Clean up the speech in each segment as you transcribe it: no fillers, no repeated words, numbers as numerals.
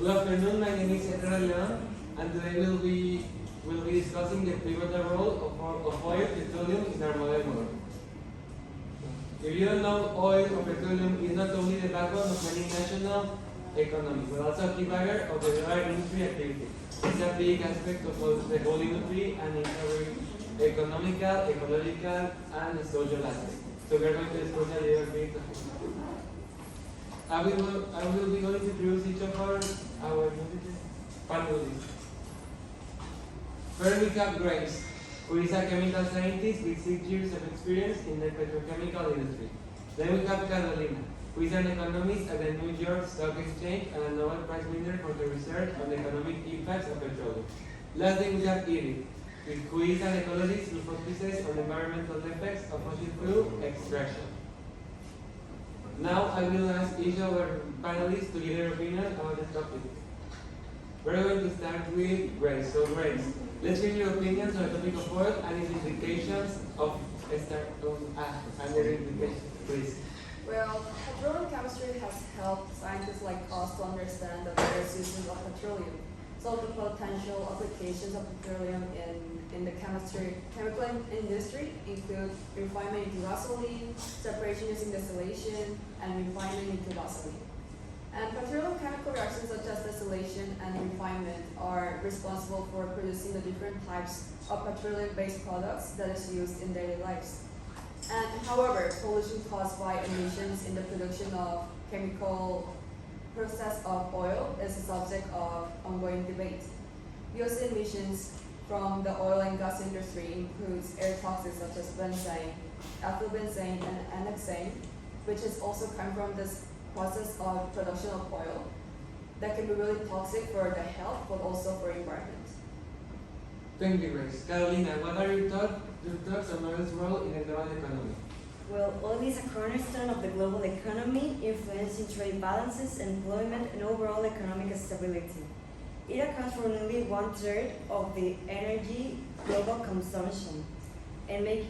Good afternoon, my name is Edgar Leon, and today we'll be discussing the pivotal role of oil petroleum in our modern world. If you don't know, oil or petroleum is not only the backbone of many national economies, but also a key driver of the broader industry activity. It's a big aspect of the whole industry and it's a very economical, ecological, and social aspect. So we're going to discuss a little bit. I will be going to introduce each of our panelists. First we have Grace, who is a chemical scientist with 6 years of experience in the petrochemical industry. Then we have Carolina, who is an economist at the New York Stock Exchange and a Nobel Prize winner for the research on the economic impacts of petroleum. Lastly, we have Edith, who is an ecologist who focuses on environmental effects of fossil fuel extraction. Now I will ask each of our panelists to give their opinion about the topic. We're going to start with Grace. So Grace, let's hear your opinions on the topic of oil and its implications please. Well, petroleum chemistry has helped scientists like us to understand the various uses of petroleum. So the potential applications of petroleum in the chemical industry include refinement into gasoline, separation using distillation, and refinement into gasoline. And petroleum chemical reactions such as distillation and refinement are responsible for producing the different types of petroleum-based products that is used in daily lives. And however, pollution caused by emissions in the production of chemical process of oil is a subject of ongoing debate. VOC emissions from the oil and gas industry includes air toxins such as benzene, ethylbenzene, and N-hexane, which is also come from this process of production of oil that can be really toxic for the health but also for environment. Thank you, Grace. Carolina, what are your thoughts on oil's role in the global economy? Well, oil is a cornerstone of the global economy, influencing trade balances, employment, and overall economic stability. It accounts for nearly 1/3 of the energy global consumption, and makes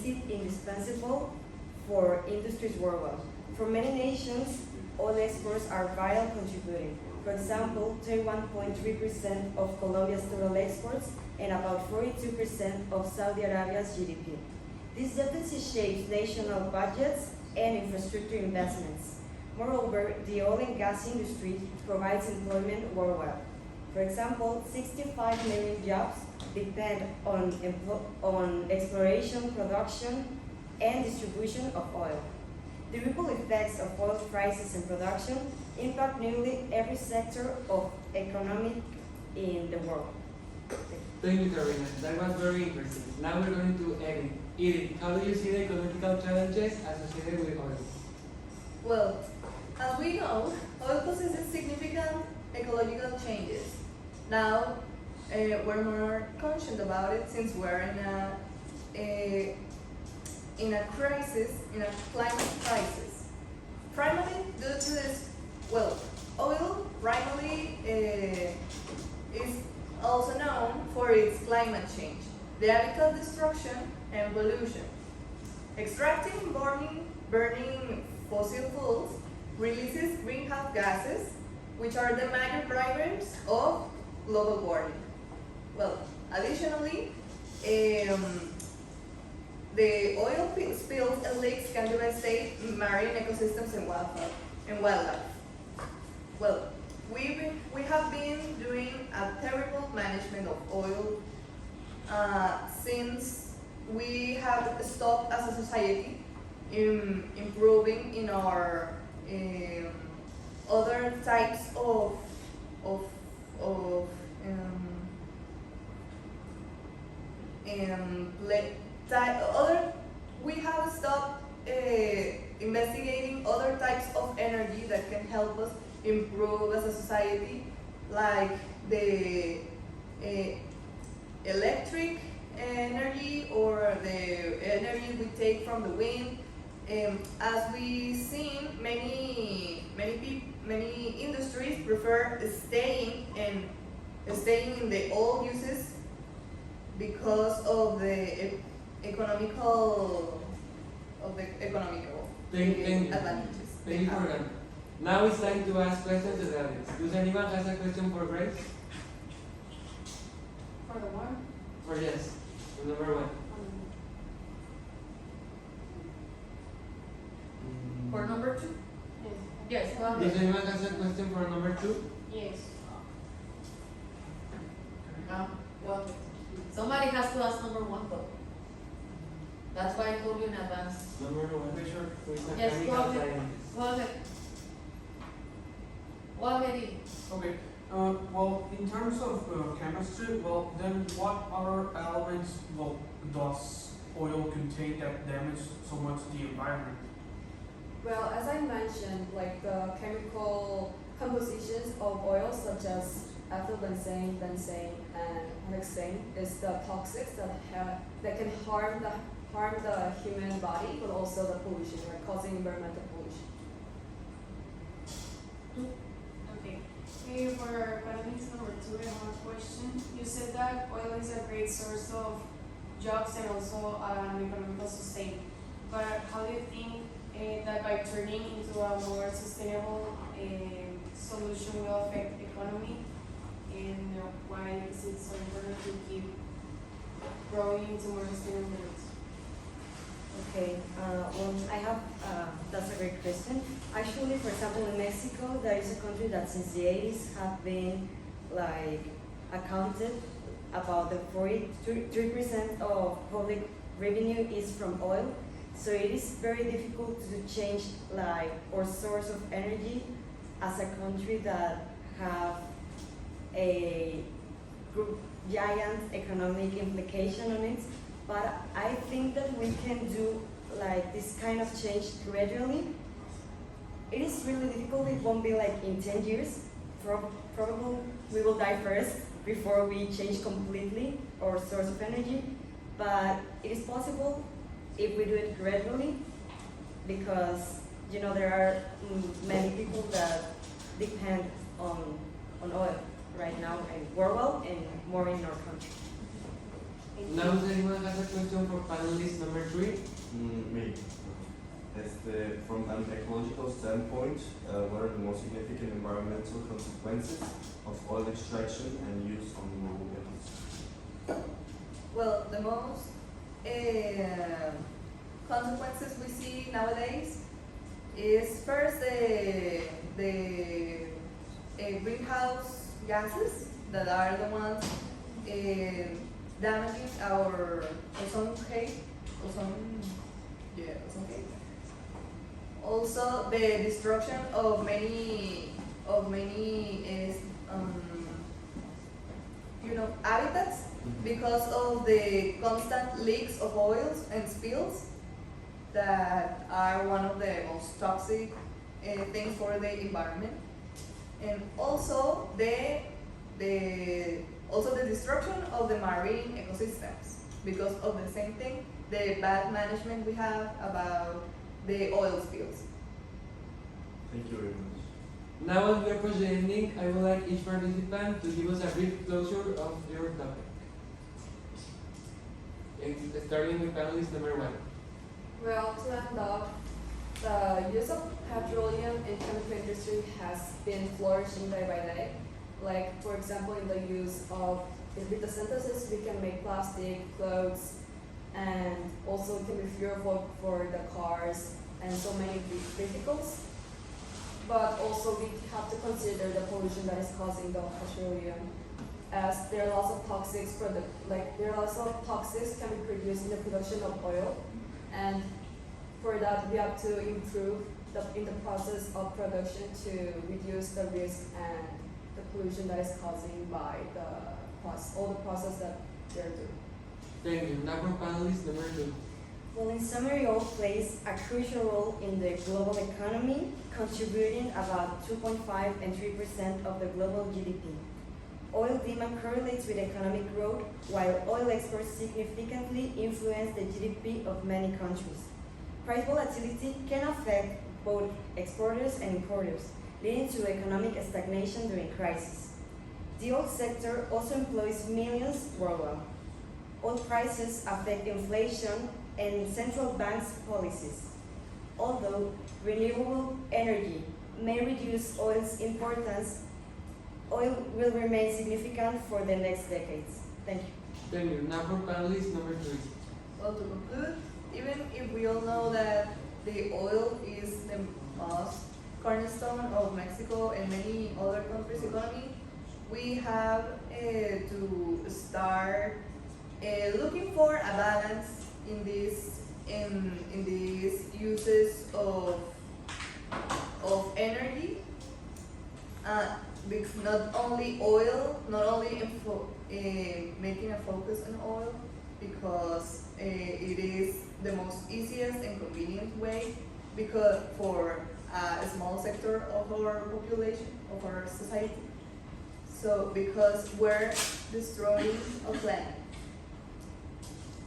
it indispensable for industries worldwide. For many nations, oil exports are vital contributing. For example, 31.3% of Colombia's total exports and about 42% of Saudi Arabia's GDP. This deficit shapes national budgets and infrastructure investments. Moreover, the oil and gas industry provides employment worldwide. For example, 65 million jobs depend on exploration, production, and distribution of oil. The ripple effects of oil prices and production impact nearly every sector of economy in the world. Thank you, Carolina. That was very interesting. Now we're going to Edith. Edith, how do you see the ecological challenges associated with oil? Well, as we know, oil possesses significant ecological changes. Now, we're more conscious about it since we're in a crisis, in a climate crisis. Primarily due to this, well, oil primarily is also known for its climate change, the habitat destruction, and pollution. Extracting, burning fossil fuels releases greenhouse gases, which are the major drivers of global warming. Well, additionally, the oil spills and leaks can devastate marine ecosystems and wildlife. Well, we have been doing a terrible management of oil since we have stopped as a society in improving in our other types of we have stopped investigating other types of energy that can help us improve as a society, like the electric energy or the energy we take from the wind. As we've seen, many industries prefer staying in the old uses because of the economical Thank you. advantages. Thank you for that. Now it's time to ask questions to the audience. Does anyone has a question for Grace? For the one? For yes, for number one. For number 2? Yes, go Does ahead. anyone has a question for number two? Yes. Well, somebody has to ask number 1 though. That's why I told you in advance. Number one. Who is a Yes, chemical go ahead. scientist? Go ahead. Go ahead, Edie. Okay. Well, in terms of chemistry, well, then what other elements does oil contain that damage so much the environment? Well, as I mentioned, like the chemical compositions of oils such as ethylbenzene, benzene, and hexane is the toxics that can harm the human body, but also the pollution, right, causing environmental pollution. Okay. For panelist number 2, I have a question. You said that oil is a great source of jobs and also an economical sustain. But how do you think that by turning into a more sustainable solution will affect the economy? And why is it so important to keep growing into more sustainable goods? Okay, well, I have, that's a great question. Actually, for example, in Mexico, there is a country that since the 80s have been like accounted about the 43% of public revenue is from oil. So it is very difficult to change like our source of energy as a country that have a giant economic implication on it. But I think that we can do like this kind of change gradually. It is really difficult. It won't be like in 10 years. Probably we will die first before we change completely our source of energy. But it is possible if we do it gradually, because you know there are many people that depend on oil right now and worldwide and more in our country. Now, does anyone has a question for panelist number three? Me. From an ecological standpoint, what are the most significant environmental consequences of oil extraction and use on renewable metals? Well, the most consequences we see nowadays is first the greenhouse gases that are the ones damaging our ozone cave. Ozone cave. Also, the destruction of many habitats because of the constant leaks of oils and spills that are one of the most toxic things for the environment, and also the destruction of the marine ecosystems because of the same thing, the bad management we have about the oil spills. Thank you very much. Now, as we are proceeding, I would like each participant to give us a brief closure of your topic. Starting with panelist number one. Well, to end up, the use of petroleum in chemical industry has been flourishing day by day. Like, for example, in the use of, with the synthesis, we can make plastic, clothes, and also it can be fuel for the cars and so many vehicles. But also we have to consider the pollution that is causing the petroleum, as there are lots of toxics can be produced in the production of oil, and for that we have to improve in the process of production to reduce the risk and the pollution that is causing by all the process that they're doing. Thank you. Now for panelist number two. Well, in summary, oil plays a crucial role in the global economy, contributing about 2.5 and 3% of the global GDP. Oil demand correlates with economic growth, while oil exports significantly influence the GDP of many countries. Price volatility can affect both exporters and importers, leading to economic stagnation during crisis. The oil sector also employs millions worldwide. Oil prices affect inflation and central banks' policies. Although renewable energy may reduce oil's importance, oil will remain significant for the next decades. Thank you. Thank you. Now for panelist number 3. Well, to conclude, even if we all know that the oil is the most cornerstone of Mexico and many other countries' economy, we have to start looking for a balance in these uses of energy. Because not only oil, not only making a focus on oil, because it is the most easiest and convenient way because for a small sector of our population, of our society. So because we're destroying a planet.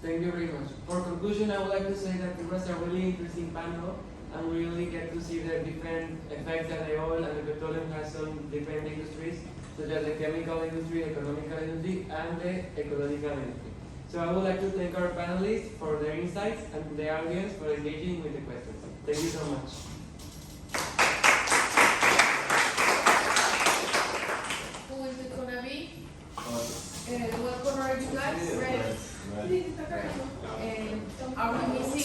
Thank you very much. For conclusion, I would like to say that it was a really interesting panel, and we really get to see the different effects that the oil and the petroleum has on different industries, such as the chemical industry, economical industry, and the ecological industry. So I would like to thank our panelists for their insights and the audience for engaging with the questions. Thank you so much. Who is it gonna be? Uh, What color are you guys? Red. Right. Are we missing?